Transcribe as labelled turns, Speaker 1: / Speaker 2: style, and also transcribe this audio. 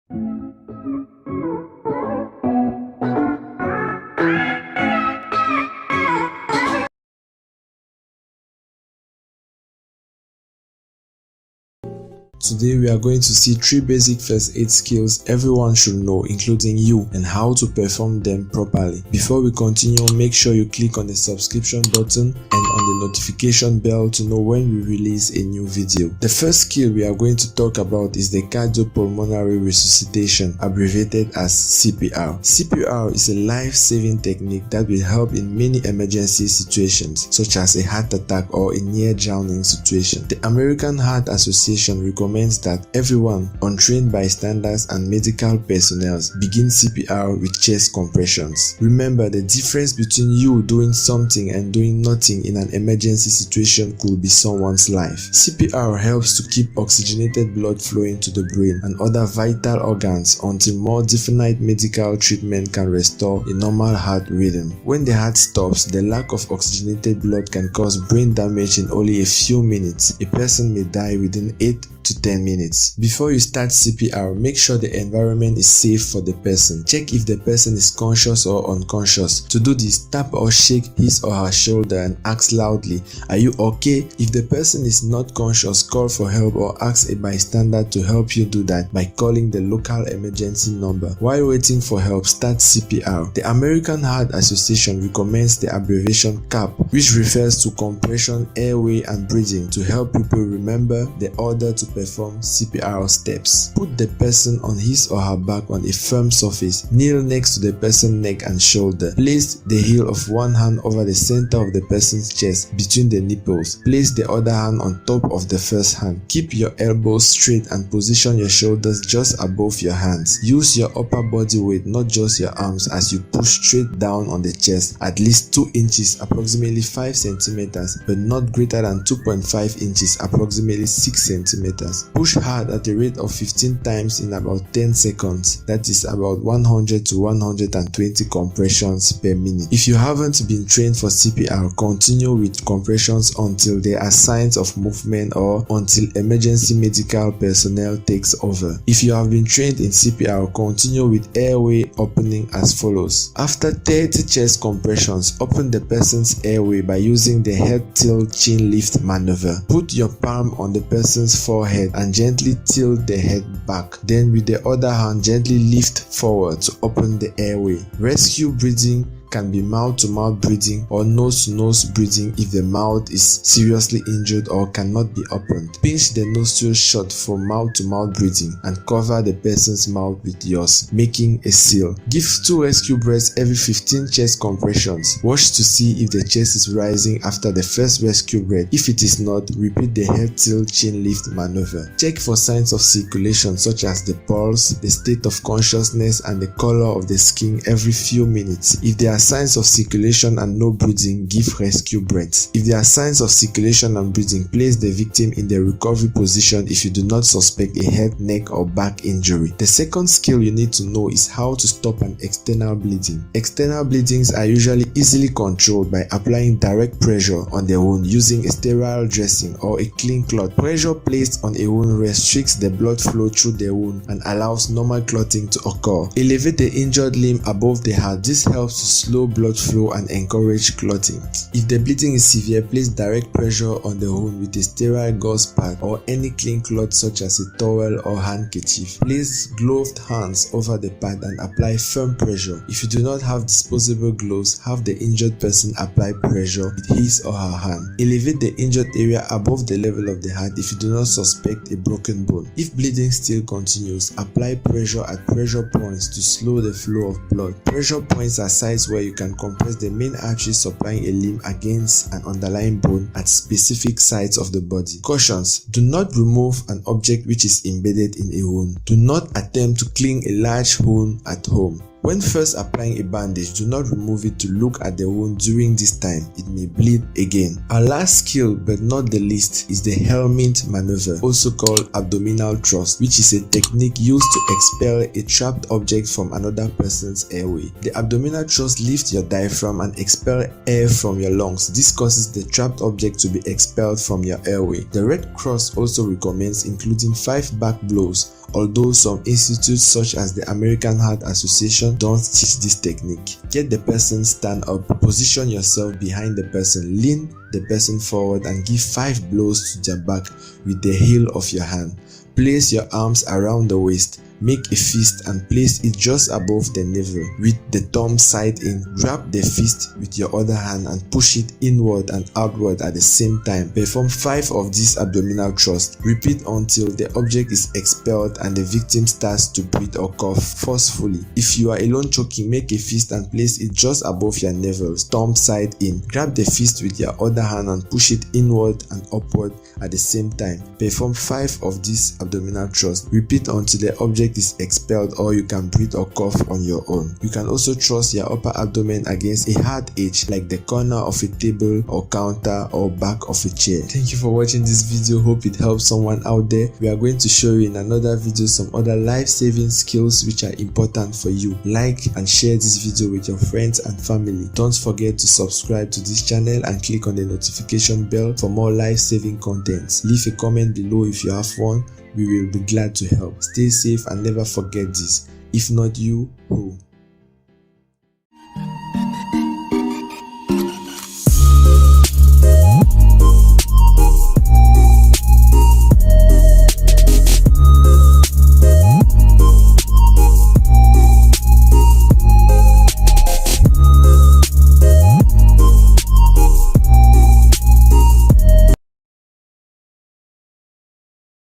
Speaker 1: Today we are going to see 3 basic first aid skills everyone should know, including you, and how to perform them properly. Before we continue, make sure you click on the subscription button and on the notification bell to know when we release a new video. The first skill we are going to talk about is the cardiopulmonary resuscitation, abbreviated as CPR. CPR is a life-saving technique that will help in many emergency situations, such as a heart attack or a near-drowning situation. The American Heart Association recommends that everyone, untrained bystanders and medical personnel, begin CPR with chest compressions. Remember, the difference between you doing something and doing nothing in an emergency situation could be someone's life. CPR helps to keep oxygenated blood flowing to the brain and other vital organs until more definite medical treatment can restore a normal heart rhythm. When the heart stops, the lack of oxygenated blood can cause brain damage in only a few minutes. A person may die within 8 to 10 minutes. Before you start CPR, make sure the environment is safe for the person. Check if the person is conscious or unconscious. To do this, tap or shake his or her shoulder and ask loudly, "Are you okay?" If the person is not conscious, call for help or ask a bystander to help you do that by calling the local emergency number. While waiting for help, start CPR. The American Heart Association recommends the abbreviation CAP, which refers to compression, airway, and breathing, to help people remember the order to perform CPR steps. Put the person on his or her back on a firm surface. Kneel next to the person's neck and shoulder. Place the heel of one hand over the center of the person's chest between the nipples. Place the other hand on top of the first hand. Keep your elbows straight and position your shoulders just above your hands. Use your upper body weight, not just your arms, as you push straight down on the chest at least 2 inches, approximately 5 centimeters, but not greater than 2.5 inches, approximately 6 centimeters. Push hard at a rate of 15 times in about 10 seconds. That is about 100 to 120 compressions per minute. If you haven't been trained for CPR, continue with compressions until there are signs of movement or until emergency medical personnel takes over. If you have been trained in CPR, continue with airway opening as follows. After 30 chest compressions, open the person's airway by using the head tilt chin lift maneuver. Put your palm on the person's forehead and gently tilt the head back. Then with the other hand, gently lift forward to open the airway. Rescue breathing can be mouth-to-mouth breathing or nose-to-nose breathing if the mouth is seriously injured or cannot be opened. Pinch the nostrils shut for mouth-to-mouth breathing and cover the person's mouth with yours, making a seal. Give 2 rescue breaths every 15 chest compressions. Watch to see if the chest is rising after the first rescue breath. If it is not, repeat the head tilt chin lift maneuver. Check for signs of circulation such as the pulse, the state of consciousness, and the color of the skin every few minutes. If there are signs of circulation and no breathing, give rescue breaths. If there are signs of circulation and breathing, place the victim in the recovery position if you do not suspect a head, neck, or back injury. The second skill you need to know is how to stop an external bleeding. External bleedings are usually easily controlled by applying direct pressure on the wound using a sterile dressing or a clean cloth. Pressure placed on a wound restricts the blood flow through the wound and allows normal clotting to occur. Elevate the injured limb above the heart. This helps to slow blood flow and encourage clotting. If the bleeding is severe, place direct pressure on the wound with a sterile gauze pad or any clean cloth such as a towel or handkerchief. Place gloved hands over the pad and apply firm pressure. If you do not have disposable gloves, have the injured person apply pressure with his or her hand. Elevate the injured area above the level of the heart if you do not suspect a broken bone. If bleeding still continues, apply pressure at pressure points to slow the flow of blood. Pressure points are sites where you can compress the main artery supplying a limb against an underlying bone at specific sites of the body. Cautions: do not remove an object which is embedded in a wound. Do not attempt to clean a large wound at home. When first applying a bandage, do not remove it to look at the wound during this time. It may bleed again. Our last skill, but not the least, is the helmet maneuver, also called abdominal thrust, which is a technique used to expel a trapped object from another person's airway. The abdominal thrust lifts your diaphragm and expels air from your lungs. This causes the trapped object to be expelled from your airway. The Red Cross also recommends including 5 back blows, although some institutes such as the American Heart Association don't teach this technique. Get the person stand up, position yourself behind the person, lean the person forward and give 5 blows to their back with the heel of your hand. Place your arms around the waist. Make a fist and place it just above the navel with the thumb side in. Grab the fist with your other hand and push it inward and outward at the same time. Perform 5 of these abdominal thrusts. Repeat until the object is expelled and the victim starts to breathe or cough forcefully. If you are alone choking, make a fist and place it just above your navel, thumb side in. Grab the fist with your other hand and push it inward and upward at the same time. Perform 5 of these abdominal thrusts. Repeat until the object is expelled or you can breathe or cough on your own. You can also thrust your upper abdomen against a hard edge like the corner of a table or counter or back of a chair. Thank you for watching this video. Hope it helps someone out there. We are going to show you in another video some other life-saving skills which are important for you. Like and share this video with your friends and family. Don't forget to subscribe to this channel and click on the notification bell for more life-saving contents. Leave a comment below if you have one. We will be glad to help. Stay safe and never forget this. If not you, who?